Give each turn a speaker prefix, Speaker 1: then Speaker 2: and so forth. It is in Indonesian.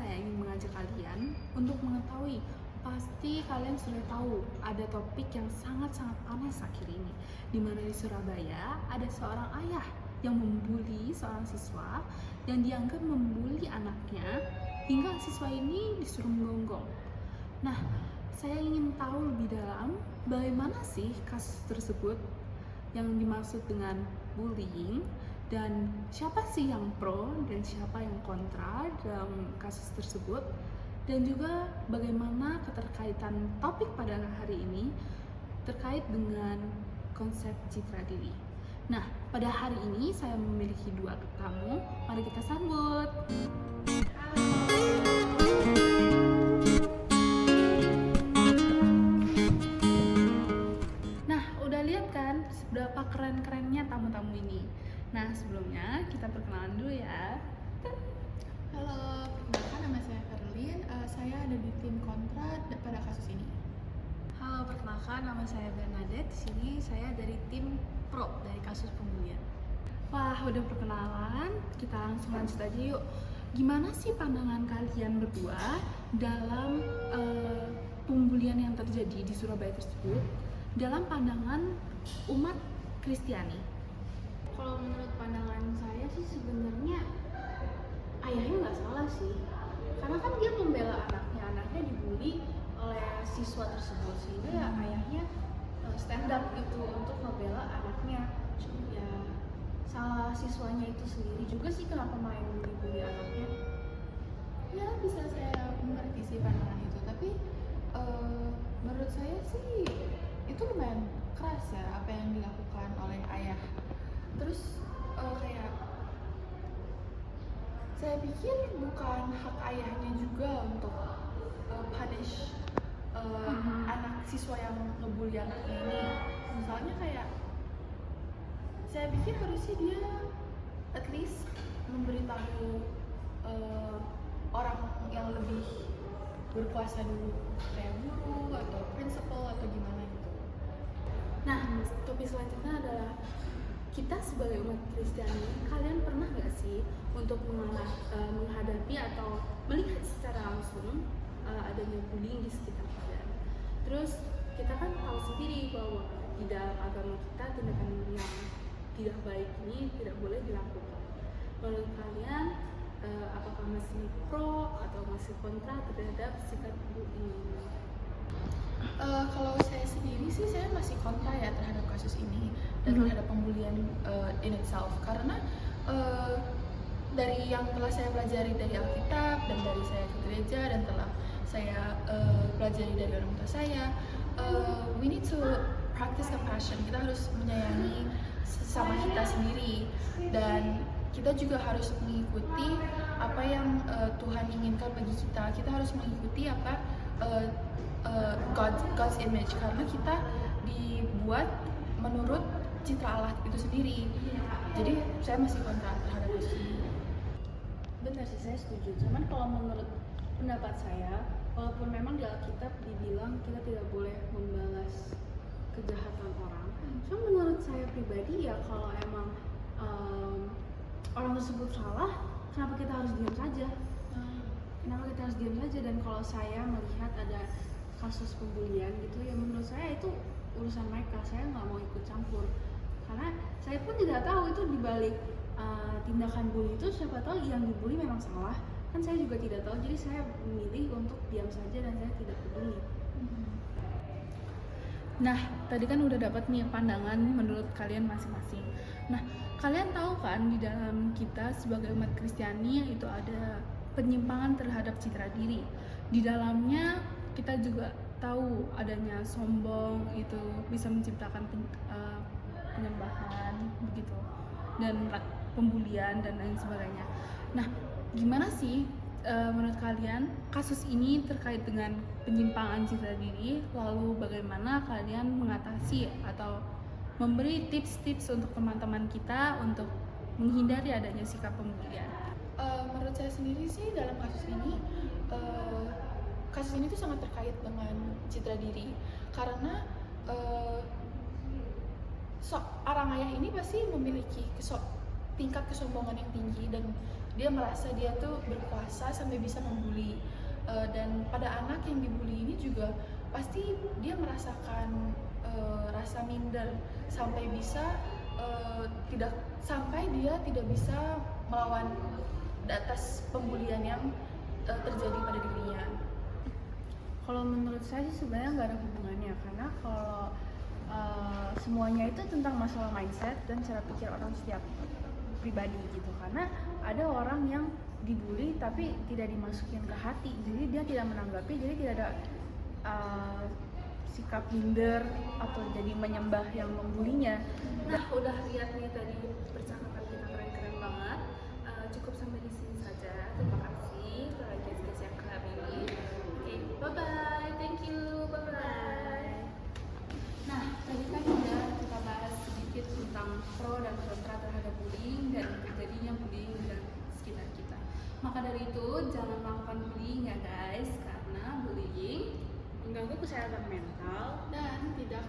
Speaker 1: saya ingin mengajak kalian untuk mengetahui, pasti kalian sudah tahu ada topik yang sangat-sangat panas akhir ini, di mana di Surabaya ada seorang ayah yang membuli seorang siswa yang dianggap membuli anaknya hingga siswa ini disuruh menggonggong. Nah, saya ingin tahu lebih dalam bagaimana sih kasus tersebut yang dimaksud dengan bullying, dan siapa sih yang pro dan siapa yang kontra dalam kasus tersebut, dan juga bagaimana keterkaitan topik pada hari ini terkait dengan konsep citra diri. Nah, pada hari ini saya memiliki dua tamu, mari kita sambut. Nah, udah lihat kan seberapa keren-kerennya tamu-tamu ini. Nah, sebelumnya kita perkenalan dulu ya.
Speaker 2: Halo, perkenalkan nama saya Ferlin. Saya ada di tim kontra pada kasus ini.
Speaker 3: Halo, perkenalkan nama saya Bernadette. Di sini saya dari tim pro dari kasus pembulian.
Speaker 1: Wah, udah perkenalan, kita langsung lanjut aja yuk. Gimana sih pandangan kalian berdua dalam pembulian yang terjadi di Surabaya tersebut dalam pandangan umat Kristiani?
Speaker 3: Kalau menurut pandangan saya sih sebenarnya ayahnya nggak salah sih, karena kan dia membela anaknya dibully oleh siswa tersebut, sehingga ya ayahnya stand up gitu untuk membela anaknya. Ya salah siswanya itu sendiri juga sih kenapa main bully anaknya.
Speaker 2: Ya, bisa saya mengerti sih pandangan itu, tapi menurut saya sih itu lumayan keras ya apa yang dilakukan oleh ayah. Terus kayak saya pikir bukan hak ayahnya juga untuk punish anak siswa yang ngebully anaknya ini. Misalnya kayak saya pikir harusnya dia at least memberitahu orang yang lebih berkuasa dulu, kayak guru atau principal atau gimana gitu.
Speaker 1: Nah, topik selanjutnya adalah kita sebagai umat Kristiani, kalian pernah nggak sih untuk menghadapi atau melihat secara langsung adanya bullying di sekitar kalian? Terus kita kan tahu sendiri bahwa di dalam agama kita tindakan yang tidak baik ini tidak boleh dilakukan. Menurut kalian, apakah masih pro atau masih kontra terhadap sikap bullying ini?
Speaker 2: Kalau saya sendiri sih saya masih kontra ya terhadap kasus ini dan terhadap pembulian in itself, karena dari yang telah saya pelajari dari Alkitab dan dari saya ke gereja dan telah saya pelajari dari orang tua saya, we need to practice compassion. Kita harus menyayangi sesama kita sendiri, dan kita juga harus mengikuti apa yang Tuhan inginkan bagi kita. Kita harus mengikuti apa God's image, karena kita dibuat menurut citra Allah itu sendiri. Jadi saya masih kontra terhadap itu.
Speaker 3: Benar sih, saya setuju. Cuman kalau menurut pendapat saya, walaupun memang di Alkitab dibilang kita tidak boleh membalas kejahatan orang, cuma menurut saya pribadi ya kalau emang orang tersebut salah, kenapa kita harus diam saja? Kenapa kita harus diam saja? Dan kalau saya melihat ada kasus pembulian gitu, ya menurut saya itu urusan mereka, saya nggak mau ikut campur, karena saya pun tidak tahu itu dibalik tindakan bully itu siapa tahu yang dibully memang salah, kan saya juga tidak tahu, jadi saya memilih untuk diam saja dan saya tidak peduli.
Speaker 1: Nah, tadi kan udah dapat nih pandangan menurut kalian masing-masing. Nah, kalian tahu kan di dalam kita sebagai umat Kristiani itu ada penyimpangan terhadap citra diri. Di dalamnya kita juga tahu adanya sombong itu bisa menciptakan penyembahan begitu, dan pembulian dan lain sebagainya. Nah, gimana sih menurut kalian kasus ini terkait dengan penyimpangan citra diri, lalu bagaimana kalian mengatasi atau memberi tips-tips untuk teman-teman kita untuk menghindari adanya sikap pembulian?
Speaker 2: Menurut saya sendiri sih dalam kasus ini tuh sangat terkait dengan citra diri, karena orang ayah ini pasti memiliki tingkat kesombongan yang tinggi, dan dia merasa dia tuh berkuasa sampai bisa membuli. Dan pada anak yang dibully ini juga pasti dia merasakan rasa minder sampai bisa dia tidak bisa melawan atas pembulian yang terjadi pada dirinya.
Speaker 3: Kalau menurut saya sih sebenarnya nggak ada hubungannya, karena kalau semuanya itu tentang masalah mindset dan cara pikir orang setiap pribadi gitu. Karena ada orang yang dibully tapi tidak dimasukin ke hati, jadi dia tidak menanggapi, jadi tidak ada sikap minder atau jadi menyembah yang membulinya.
Speaker 1: Nah, udah lihat nih tadi percakapan kita keren-keren banget. Cukup sampai di sini saja. Terima kasih para guys-guys yang hari ini. Oke, bye-bye. Thank you. Bye-bye. Nah, tadi kan udah kita bahas sedikit tentang pro dan kontra terhadap bullying dan terjadinya bullying di sekitar kita. Maka dari itu, jangan melakukan bullying ya guys, karena bullying
Speaker 3: Mengganggu kesehatan mental
Speaker 2: Dan tidak